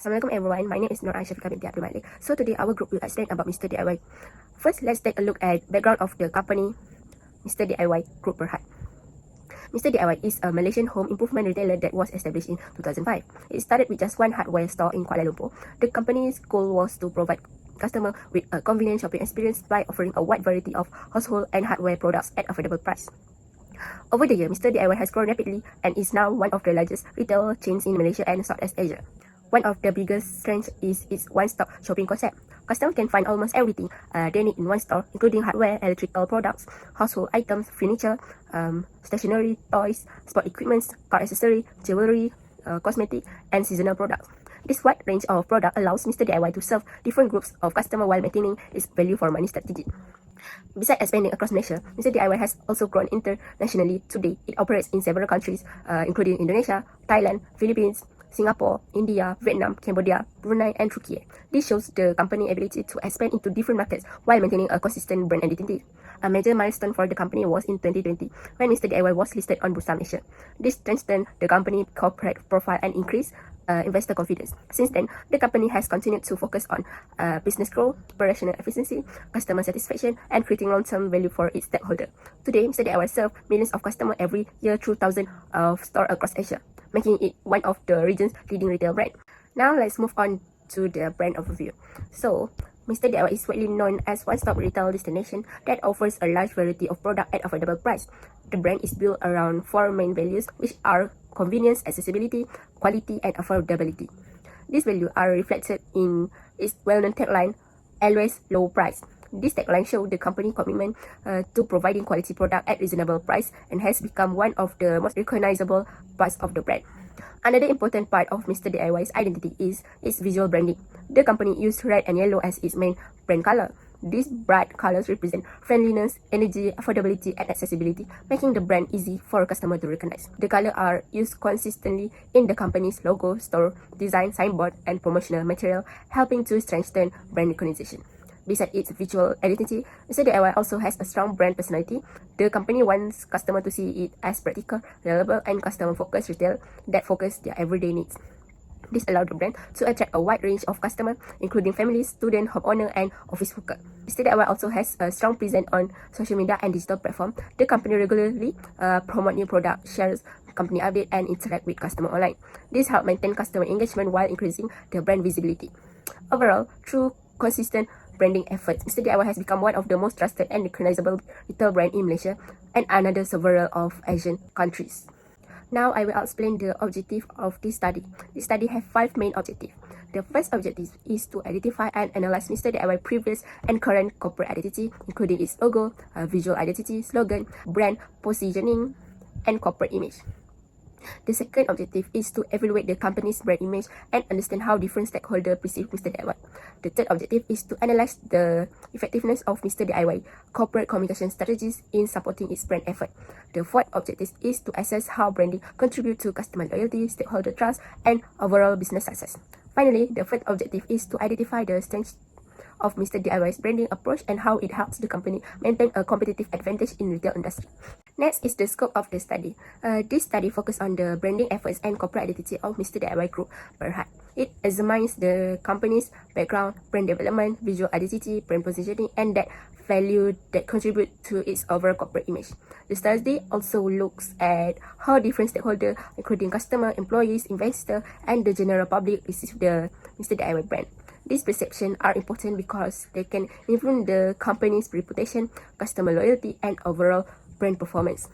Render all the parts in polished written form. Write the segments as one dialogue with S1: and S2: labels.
S1: Assalamualaikum everyone, my name is Nur Aishafika binti Abdul Malik. So today our group will explain about Mr. DIY. First, let's take a look at background of the company Mr. DIY Group Berhad. Mr. DIY is a Malaysian home improvement retailer that was established in 2005. It started with just one hardware store in Kuala Lumpur. The company's goal was to provide customers with a convenient shopping experience by offering a wide variety of household and hardware products at affordable price. Over the year, Mr. DIY has grown rapidly and is now one of the largest retail chains in Malaysia and Southeast Asia. One of the biggest strengths is its one-stop shopping concept. Customers can find almost everything they need in one store, including hardware, electrical products, household items, furniture, stationery, toys, sport equipment, car accessory, jewelry, cosmetic, and seasonal products. This wide range of products allows Mr. DIY to serve different groups of customers while maintaining its value for money strategy. Besides expanding across Malaysia, Mr. DIY has also grown internationally. Today, it operates in several countries, including Indonesia, Thailand, Philippines, Singapore, India, Vietnam, Cambodia, Brunei, and Turkey. This shows the company's ability to expand into different markets while maintaining a consistent brand identity. A major milestone for the company was in 2020 when Mr. DIY was listed on Bursa Malaysia. This strengthened the company's corporate profile and increased investor confidence. Since then, the company has continued to focus on business growth, operational efficiency, customer satisfaction, and creating long-term value for its stakeholders. Today, Mr. DIY serves millions of customers every year through thousands of stores across Asia, making it one of the region's leading retail brands. Now, let's move on to the brand overview. So, Mr. DIY is widely known as one-stop retail destination that offers a large variety of products at affordable price. The brand is built around four main values, which are convenience, accessibility, quality, and affordability. These values are reflected in its well-known tagline, "Always Low Price." This tagline shows the company's commitment to providing quality product at reasonable price and has become one of the most recognizable parts of the brand. Another important part of Mr. DIY's identity is its visual branding. The company used red and yellow as its main brand color. These bright colors represent friendliness, energy, affordability, and accessibility, making the brand easy for a customer to recognize. The colors are used consistently in the company's logo, store design, signboard, and promotional material, helping to strengthen brand recognition. Besides its visual identity, Mr. DIY also has a strong brand personality. The company wants customers to see it as practical, reliable, and customer-focused retail that focus their everyday needs. This allows the brand to attract a wide range of customers, including families, students, homeowners, and office workers. Mr. DIY also has a strong presence on social media and digital platforms. The company regularly promotes new products, shares company updates, and interact with customers online. This helps maintain customer engagement while increasing the brand visibility. Overall, through consistent branding efforts, Mr. DIY has become one of the most trusted and recognizable retail brands in Malaysia and another several of Asian countries. Now I will explain the objective of this study. This study has 5 main objectives. The first objective is to identify and analyze Mr. DIY's previous and current corporate identity, including its logo, visual identity, slogan, brand positioning, and corporate image. The second objective is to evaluate the company's brand image and understand how different stakeholders perceive Mr. DIY. The third objective is to analyze the effectiveness of Mr. DIY corporate communication strategies in supporting its brand effort. The fourth objective is to assess how branding contributes to customer loyalty, stakeholder trust, and overall business success. Finally, the fifth objective is to identify the strengths of Mr. DIY's branding approach and how it helps the company maintain a competitive advantage in retail industry. Next is the scope of the study. This study focuses on the branding efforts and corporate identity of Mr. DIY Group Berhad. It examines the company's background, brand development, visual identity, brand positioning, and that value that contribute to its overall corporate image. The study also looks at how different stakeholders, including customer, employees, investors, and the general public, receive the Mr. DIY brand. These perceptions are important because they can influence the company's reputation, customer loyalty, and overall brand performance.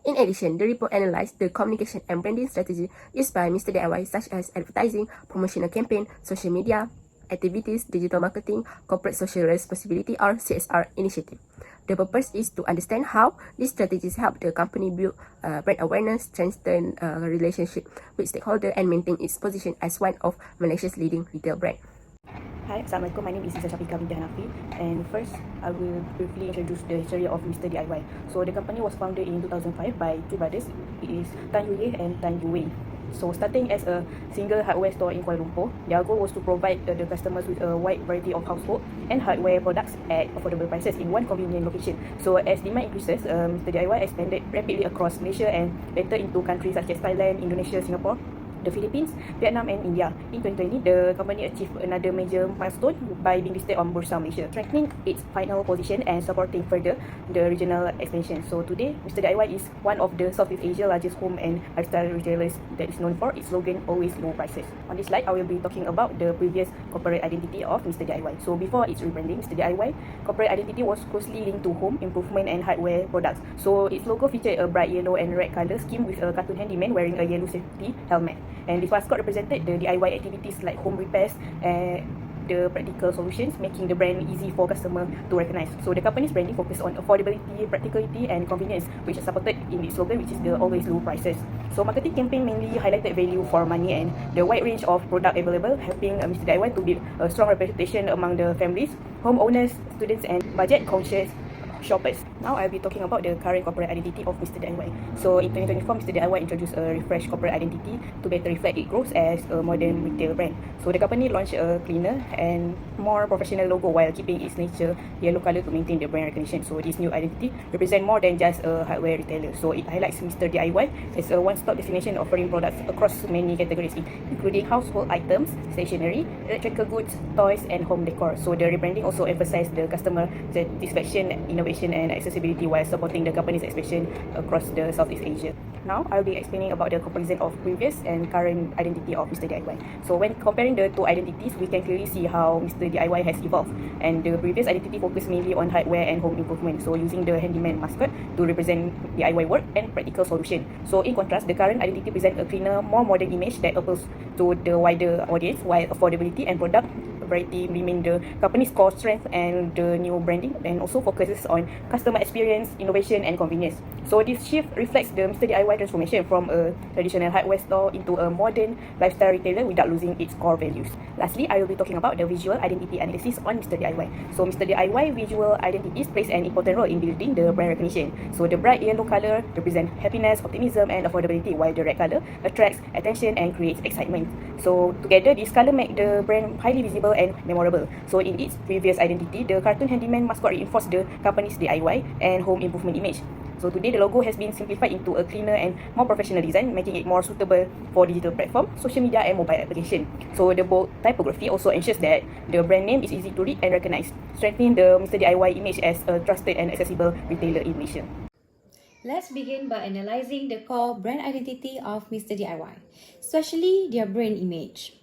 S1: In addition, the report analyzed the communication and branding strategy used by Mr. DIY, such as advertising, promotional campaign, social media activities, digital marketing, corporate social responsibility, or CSR initiative. The purpose is to understand how these strategies help the company build brand awareness, strengthen relationship with stakeholders, and maintain its position as one of Malaysia's leading retail brands.
S2: Hi, Assalamualaikum. My name is Izzah Shafika binti Hanafi, and first I will briefly introduce the history of Mr. DIY. So the company was founded in 2005 by two brothers. It is Tan Yu Ye and Tan Yu Wei. So starting as a single hardware store in Kuala Lumpur, their goal was to provide the customers with a wide variety of household and hardware products at affordable prices in one convenient location. So as demand increases, Mr. DIY expanded rapidly across Malaysia and later into countries such as Thailand, Indonesia, Singapore, the Philippines, Vietnam and India. In 2020, the company achieved another major milestone by being listed on Bursa Malaysia, strengthening its final position and supporting further the regional expansion. So today, Mr. DIY is one of the Southeast Asia largest home and lifestyle retailers that is known for its slogan, always low prices. On this slide, I will be talking about the previous corporate identity of Mr. DIY. So before its rebranding, Mr. DIY corporate identity was closely linked to home improvement and hardware products. So its logo featured a bright yellow and red color scheme with a cartoon handyman wearing a yellow safety helmet. And this mascot represented the DIY activities like home repairs and the practical solutions, making the brand easy for customer to recognize. So the company's branding focused on affordability, practicality and convenience, which is supported in its slogan, which is the always low prices. So marketing campaign mainly highlighted value for money and the wide range of product available, helping Mr. DIY to build a strong reputation among the families, homeowners, students and budget conscious shoppers. Now I'll be talking about the current corporate identity of Mr. DIY. So in 2024, Mr. DIY introduced a refreshed corporate identity to better reflect its growth as a modern retail brand. So the company launched a cleaner and more professional logo while keeping its nature yellow color to maintain the brand recognition. So this new identity represents more than just a hardware retailer. So it highlights Mr. DIY as a one-stop destination offering products across many categories, including household items, stationery, electrical goods, toys and home decor. So the rebranding also emphasized the customer satisfaction, innovation and accessibility while supporting the company's expansion across the Southeast Asia. Now, I'll be explaining about the comparison of previous and current identity of Mr. DIY. So when comparing the two identities, we can clearly see how Mr. DIY has evolved. And the previous identity focused mainly on hardware and home improvement, so using the handyman mascot to represent DIY work and practical solution. So in contrast, the current identity presents a cleaner, more modern image that appeals to the wider audience, while affordability and product variety remain the company's core strength, and the new branding and also focuses on customer experience, innovation and convenience. So this shift reflects the Mr. DIY transformation from a traditional hardware store into a modern lifestyle retailer without losing its core values. Lastly, I will be talking about the visual identity analysis on Mr. DIY. So Mr. DIY visual identities plays an important role in building the brand recognition. So the bright yellow color represents happiness, optimism and affordability, while the red color attracts attention and creates excitement. So together, this color make the brand highly visible and memorable. So in its previous identity, the cartoon handyman mascot reinforced the company's DIY and home improvement image. So today, the logo has been simplified into a cleaner and more professional design, making it more suitable for digital platform, social media and mobile application. So the bold typography also ensures that the brand name is easy to read and recognize, strengthening the Mr. DIY image as a trusted and accessible retailer in Malaysia.
S3: Let's begin by analyzing the core brand identity of Mr. DIY, especially their brand image.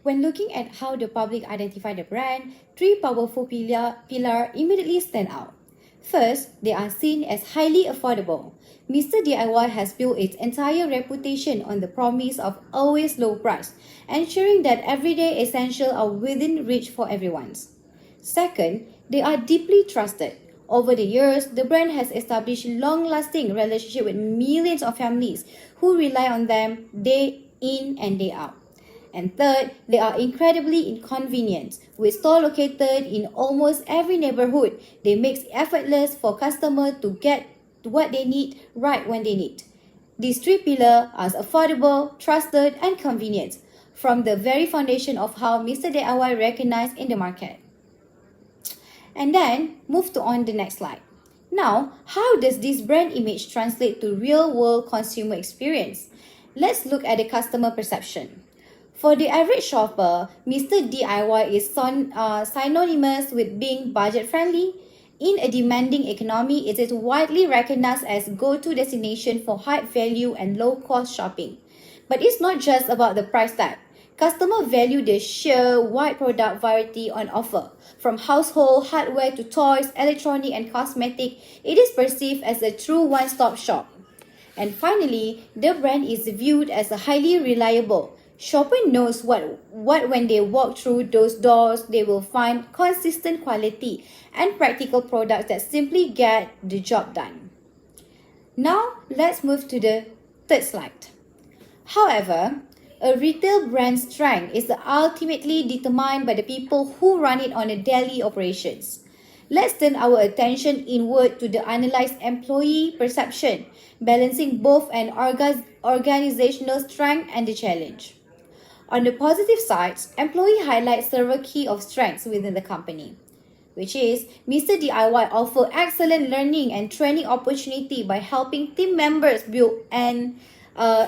S3: When looking at how the public identify the brand, three powerful pillars immediately stand out. First, they are seen as highly affordable. Mr. DIY has built its entire reputation on the promise of always low price, ensuring that everyday essentials are within reach for everyone. Second, they are deeply trusted. Over the years, the brand has established long-lasting relationships with millions of families who rely on them day in and day out. And third, they are incredibly inconvenient. With stores located in almost every neighborhood, they make it effortless for customers to get what they need right when they need. These three pillars are affordable, trusted, and convenient, from the very foundation of how Mr. DIY recognized in the market. And then, move on the next slide. Now, how does this brand image translate to real-world consumer experience? Let's look at the customer perception. For the average shopper, Mr. DIY is synonymous with being budget-friendly. In a demanding economy, it is widely recognized as go-to destination for high-value and low-cost shopping. But it's not just about the price tag. Customers value the sheer wide product variety on offer. From household hardware to toys, electronic and cosmetic, it is perceived as a true one-stop shop. And finally, the brand is viewed as a highly reliable. Shopper knows what when they walk through those doors, they will find consistent quality and practical products that simply get the job done. Now, let's move to the third slide. However, a retail brand's strength is ultimately determined by the people who run it on a daily operations. Let's turn our attention inward to the analyzed employee perception, balancing both an organizational strength and the challenge. On the positive side, employee highlights several key of strengths within the company, which is Mr. DIY offer excellent learning and training opportunity by helping team members build an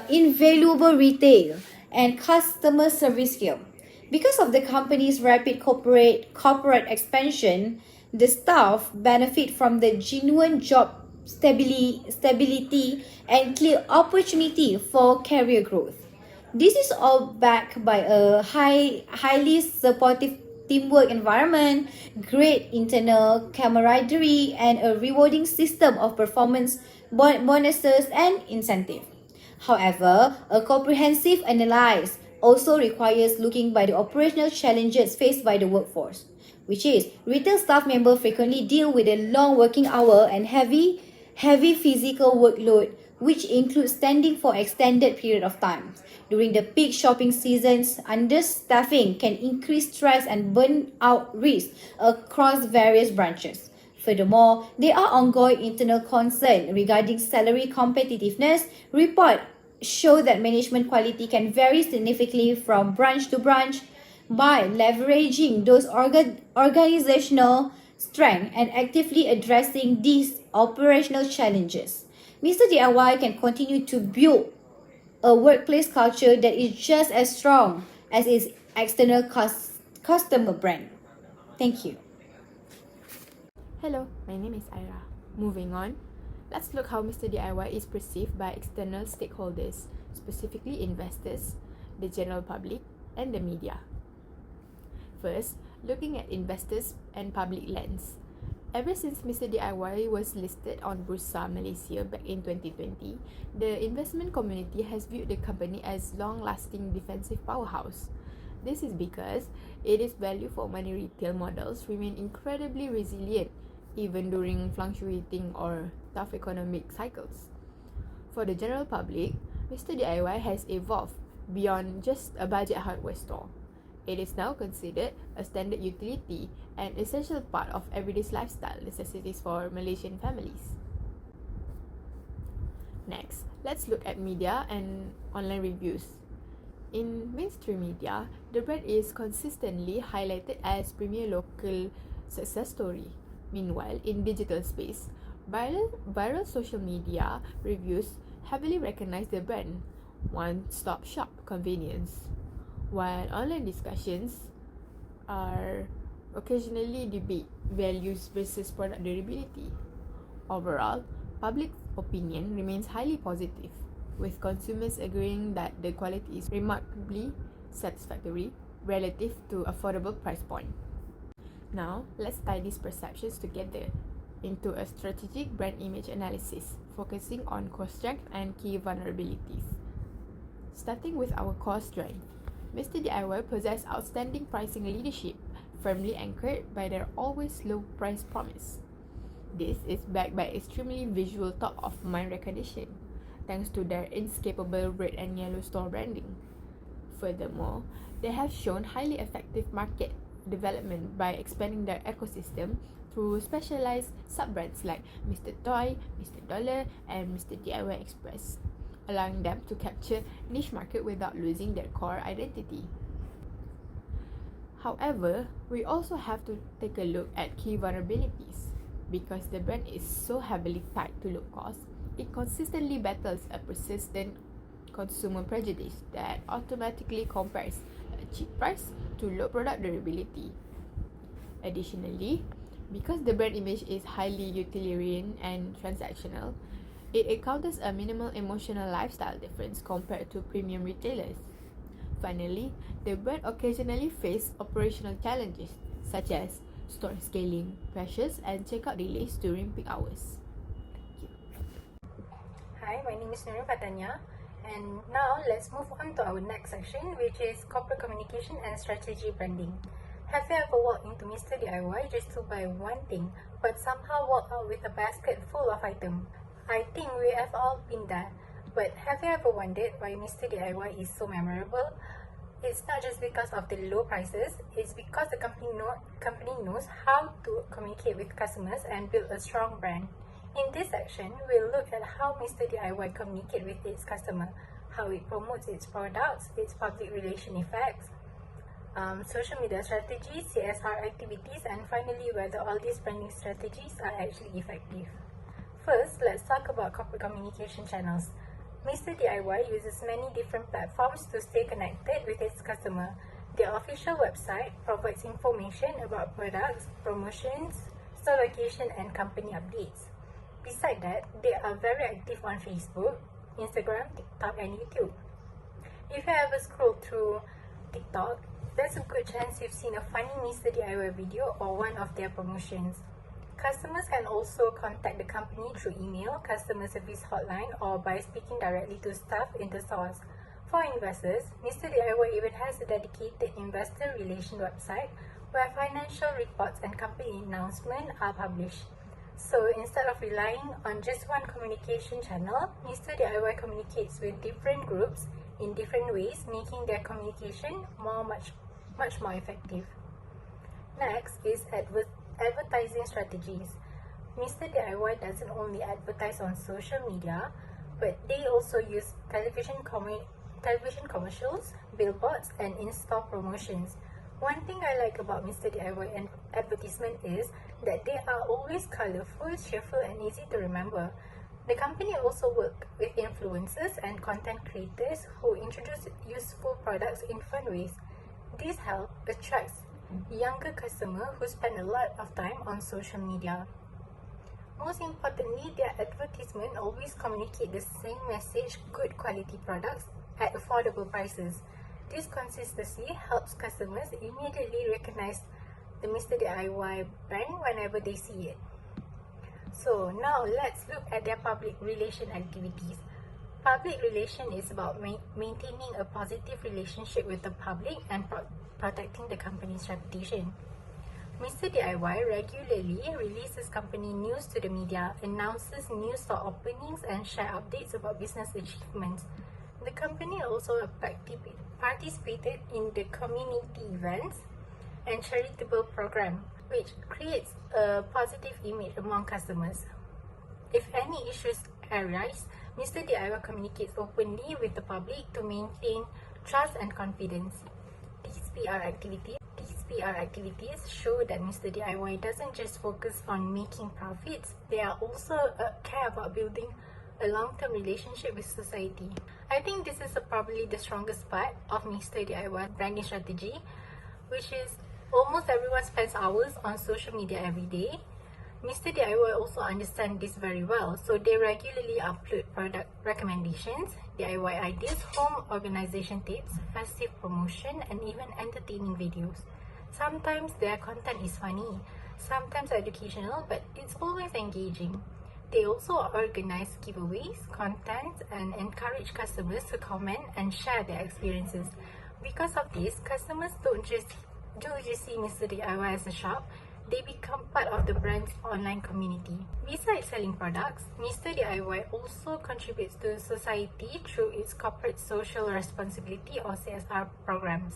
S3: invaluable retail and customer service skill. Because of the company's rapid corporate expansion, the staff benefit from the genuine job stability and clear opportunity for career growth. This is all backed by a highly supportive teamwork environment, great internal camaraderie, and a rewarding system of performance bonuses and incentive. However, a comprehensive analysis also requires looking by the operational challenges faced by the workforce, which is retail staff members frequently deal with a long working hour and heavy physical workload, which includes standing for extended period of time. During the peak shopping seasons, understaffing can increase stress and burnout risk across various branches. Furthermore, there are ongoing internal concerns regarding salary competitiveness. Reports show that management quality can vary significantly from branch to branch. By leveraging those organizational strength and actively addressing these operational challenges, Mr. DIY can continue to build a workplace culture that is just as strong as its external customer brand. Thank you.
S4: Hello, my name is Ira. Moving on, let's look how Mr. DIY is perceived by external stakeholders, specifically investors, the general public, and the media. First, looking at investors and public lens. Ever since Mr. DIY was listed on Bursa Malaysia back in 2020, the investment community has viewed the company as long-lasting defensive powerhouse. This is because its value for money retail models remain incredibly resilient even during fluctuating or tough economic cycles. For the general public, Mr. DIY has evolved beyond just a budget hardware store. It is now considered a standard utility and essential part of everyday lifestyle necessities for Malaysian families. Next, let's look at media and online reviews. In mainstream media, the brand is consistently highlighted as premier local success story. Meanwhile, in digital space, viral social media reviews heavily recognize the brand one-stop shop convenience, while online discussions are occasionally debate values versus product durability. Overall, public opinion remains highly positive, with consumers agreeing that the quality is remarkably satisfactory relative to affordable price point. Now, let's tie these perceptions together into a strategic brand image analysis, focusing on core strengths and key vulnerabilities. Starting with our core strength, Mr. DIY possesses outstanding pricing leadership, firmly anchored by their always low price promise. This is backed by extremely visual top-of-mind recognition, thanks to their inescapable red and yellow store branding. Furthermore, they have shown highly effective market development by expanding their ecosystem through specialized sub-brands like Mr. Toy, Mr. Dollar, and Mr. DIY Express, allowing them to capture niche market without losing their core identity. However, we also have to take a look at key vulnerabilities. Because the brand is so heavily tied to low cost, it consistently battles a persistent consumer prejudice that automatically compares a cheap price to low product durability. Additionally, because the brand image is highly utilitarian and transactional, it encounters a minimal emotional lifestyle difference compared to premium retailers. Finally, the brand occasionally faces operational challenges such as store scaling, pressures, and checkout delays during peak hours.
S5: Hi, my name is Nurul Fatania, and now let's move on to our next section, which is corporate communication and strategy branding. Have you ever walked into Mr. DIY just to buy one thing, but somehow walked out with a basket full of items? I think we have all been there, but have you ever wondered why Mr. DIY is so memorable? It's not just because of the low prices, it's because the company knows how to communicate with customers and build a strong brand. In this section, we'll look at how Mr. DIY communicates with its customer, how it promotes its products, its public relation effects, social media strategies, CSR activities, and finally whether all these branding strategies are actually effective. First, let's talk about corporate communication channels. Mr. DIY uses many different platforms to stay connected with its customer. Their official website provides information about products, promotions, store location, and company updates. Besides that, they are very active on Facebook, Instagram, TikTok, and YouTube. If you ever scroll through TikTok, there's a good chance you've seen a funny Mr. DIY video or one of their promotions. Customers can also contact the company through email, customer service hotline, or by speaking directly to staff in the stores. For investors, Mr. DIY even has a dedicated investor relation website where financial reports and company announcements are published. So instead of relying on just one communication channel, Mr. DIY communicates with different groups in different ways, making their communication much more effective. Next is advertising strategies. Mr. DIY doesn't only advertise on social media, but they also use television commercials, billboards, and in-store promotions. One thing I like about Mr. DIY and advertisement is that they are always colorful, cheerful, and easy to remember. The company also works with influencers and content creators who introduce useful products in fun ways. This helps attract younger customers who spend a lot of time on social media. Most importantly, their advertisement always communicate the same message: good quality products at affordable prices. This consistency helps customers immediately recognize the Mr. DIY brand whenever they see it. So now let's look at their public relation activities. Public relation is about maintaining a positive relationship with the public and protecting the company's reputation. Mr. DIY regularly releases company news to the media, announces new store openings, and share updates about business achievements. The company also participated in the community events and charitable program, which creates a positive image among customers. If any issues arise, Mr. DIY communicates openly with the public to maintain trust and confidence. These PR activities show that Mr. DIY doesn't just focus on making profits, they are also care about building a long-term relationship with society. I think this is probably the strongest part of Mr. DIY branding strategy, which is almost everyone spends hours on social media every day. Mr. DIY also understands this very well, so they regularly upload product recommendations, DIY ideas, home organization tips, festive promotion, and even entertaining videos. Sometimes their content is funny, sometimes educational, but it's always engaging. They also organize giveaways, content, and encourage customers to comment and share their experiences. Because of this, customers don't just see Mr. DIY as a shop, they become part of the brand's online community. Besides selling products, Mr. DIY also contributes to society through its corporate social responsibility or CSR programs.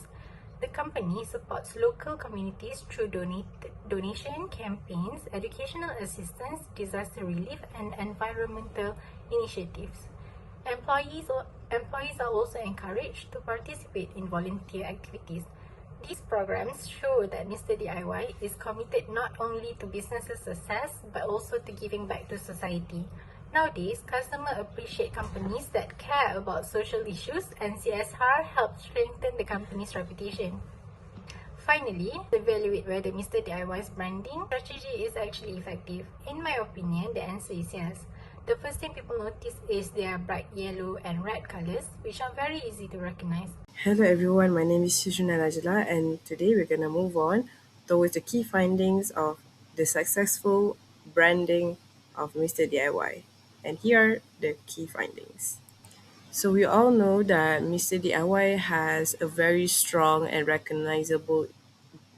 S5: The company supports local communities through donation campaigns, educational assistance, disaster relief, and environmental initiatives. Employees are also encouraged to participate in volunteer activities. These programs show that Mr. DIY is committed not only to business success but also to giving back to society. Nowadays, customers appreciate companies that care about social issues, and CSR helps strengthen the company's reputation. Finally, evaluate whether Mr. DIY's branding strategy is actually effective. In my opinion, the answer is yes. The first thing people notice is their bright yellow and red colors, which are very easy to recognize.
S6: Hello everyone, my name is Sujuna Najla, and today we're going to move on towards the key findings of the successful branding of Mr. DIY. And here are the key findings. So we all know that Mr. DIY has a very strong and recognizable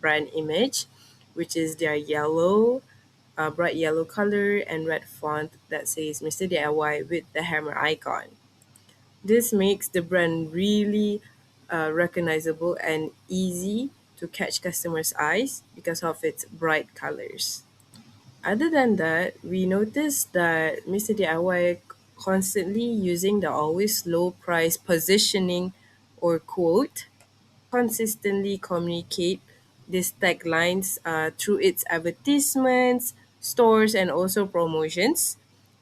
S6: brand image, which is their bright yellow color and red font that says Mr. DIY with the hammer icon. This makes the brand really recognizable and easy to catch customers' eyes because of its bright colors. Other than that, we noticed that Mr. DIY constantly using the always low price positioning or quote consistently communicate these taglines through its advertisements, stores, and also promotions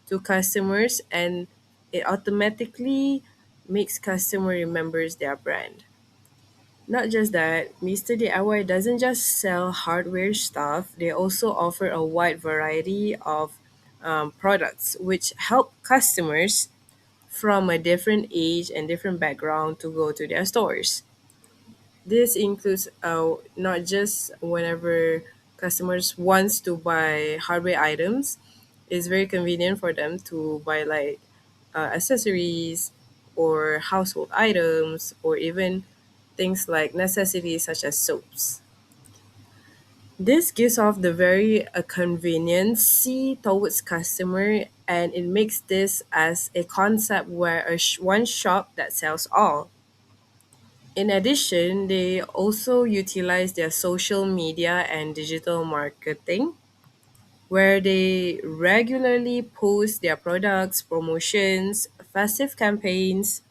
S6: to customers, and it automatically makes customer remembers their brand. Not just that, Mr. DIY doesn't just sell hardware stuff, they also offer a wide variety of products which help customers from a different age and different background to go to their stores. This includes not just whenever customers wants to buy hardware items, it's very convenient for them to buy like accessories or household items or even things like necessities such as soaps. This gives off the very conveniency towards customer, and it makes this as a concept where one shop that sells all. In addition, they also utilize their social media and digital marketing where they regularly post their products, promotions, festive campaigns,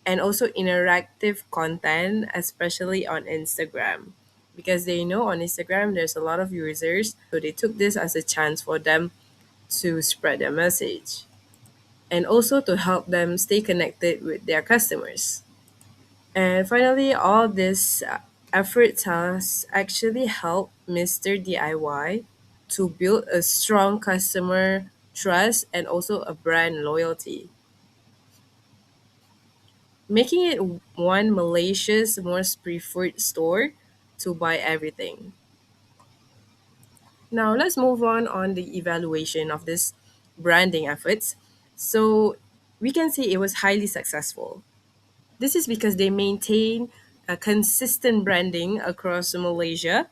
S6: and also interactive content, especially on Instagram. Because they know on Instagram there's a lot of users, so they took this as a chance for them to spread their message and also to help them stay connected with their customers. And finally, all this efforts has actually helped Mr. DIY to build a strong customer trust and also a brand loyalty, making it one Malaysia's most preferred store to buy everything. Now let's move on the evaluation of this branding efforts. So we can say it was highly successful. This is because they maintain a consistent branding across Malaysia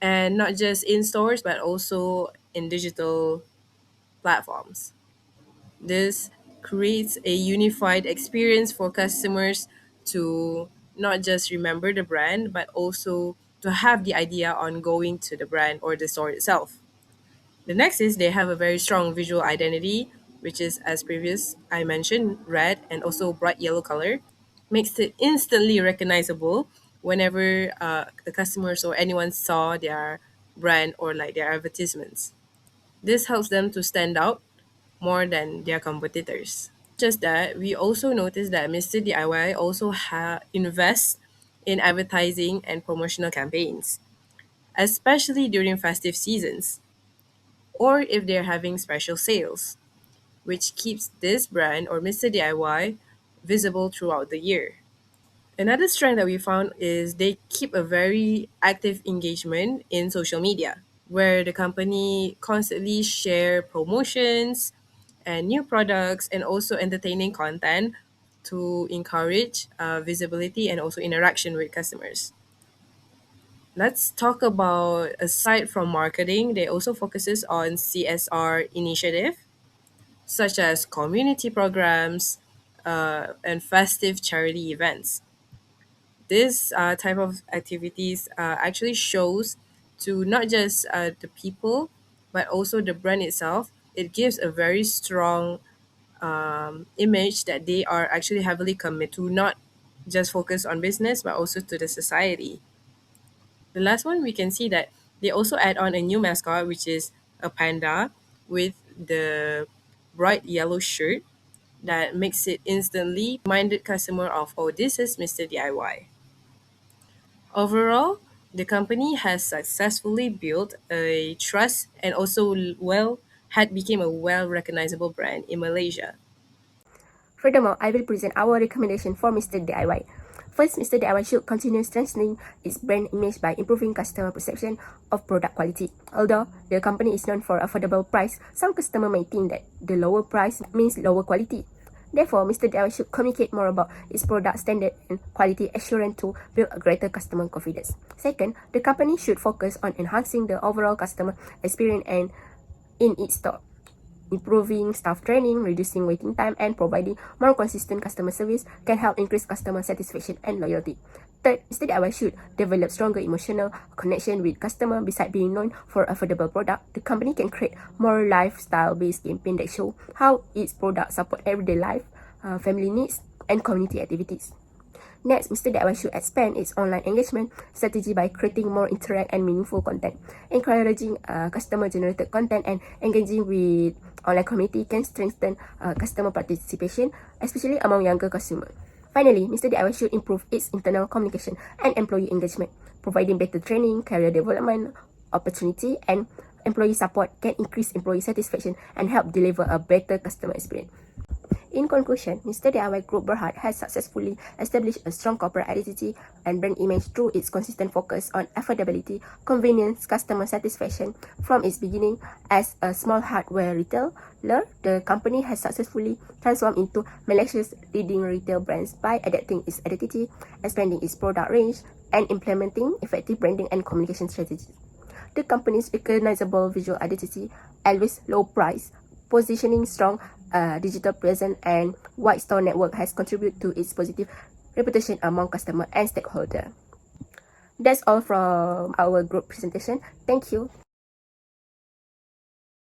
S6: and not just in stores but also in digital platforms. This creates a unified experience for customers to not just remember the brand but also to have the idea on going to the brand or the store itself. The next is they have a very strong visual identity, which is as previous I mentioned, red and also bright yellow color, makes it instantly recognizable whenever the customers or anyone saw their brand or like their advertisements. This helps them to stand out more than their competitors. Just that, we also noticed that Mr. DIY also invests in advertising and promotional campaigns, especially during festive seasons or if they're having special sales, which keeps this brand or Mr. DIY visible throughout the year. Another strength that we found is they keep a very active engagement in social media, where the company constantly share promotions and new products and also entertaining content to encourage visibility and also interaction with customers. Let's talk about aside from marketing, they also focuses on CSR initiative such as community programs and festive charity events. This type of activities actually shows to not just the people but also the brand itself. It gives a very strong image that they are actually heavily committed to not just focus on business but also to the society. The last one we can see that they also add on a new mascot which is a panda with the bright yellow shirt that makes it instantly minded customer of, oh, this is Mr. DIY. Overall, the company has successfully built a trust and also had become a well recognizable brand in Malaysia.
S1: Furthermore, I will present our recommendation for Mr. DIY. First, Mr. DIY should continue strengthening its brand image by improving customer perception of product quality. Although the company is known for affordable price, some customers may think that the lower price means lower quality. Therefore, Mr. DIY should communicate more about its product standard and quality assurance to build a greater customer confidence. Second, the company should focus on enhancing the overall customer experience and in its store. Improving staff training, reducing waiting time, and providing more consistent customer service can help increase customer satisfaction and loyalty. Third, Mr. DIY should develop stronger emotional connection with customer. Besides being known for affordable product, the company can create more lifestyle-based campaign that show how its products support everyday life, family needs, and community activities. Next, Mr. DIY should expand its online engagement strategy by creating more interactive and meaningful content. Encouraging customer-generated content and engaging with online community can strengthen customer participation, especially among younger consumers. Finally, Mr. DIY should improve its internal communication and employee engagement. Providing better training, career development opportunity, and employee support can increase employee satisfaction and help deliver a better customer experience. In conclusion, Mr. DIY Group Berhad has successfully established a strong corporate identity and brand image through its consistent focus on affordability, convenience, customer satisfaction. From its beginning as a small hardware retailer, the company has successfully transformed into Malaysia's leading retail brands by adapting its identity, expanding its product range, and implementing effective branding and communication strategies. The company's recognizable visual identity, always low price, positioning strong digital presence, and wide store network has contributed to its positive reputation among customers and stakeholders. That's all from our group presentation. Thank you.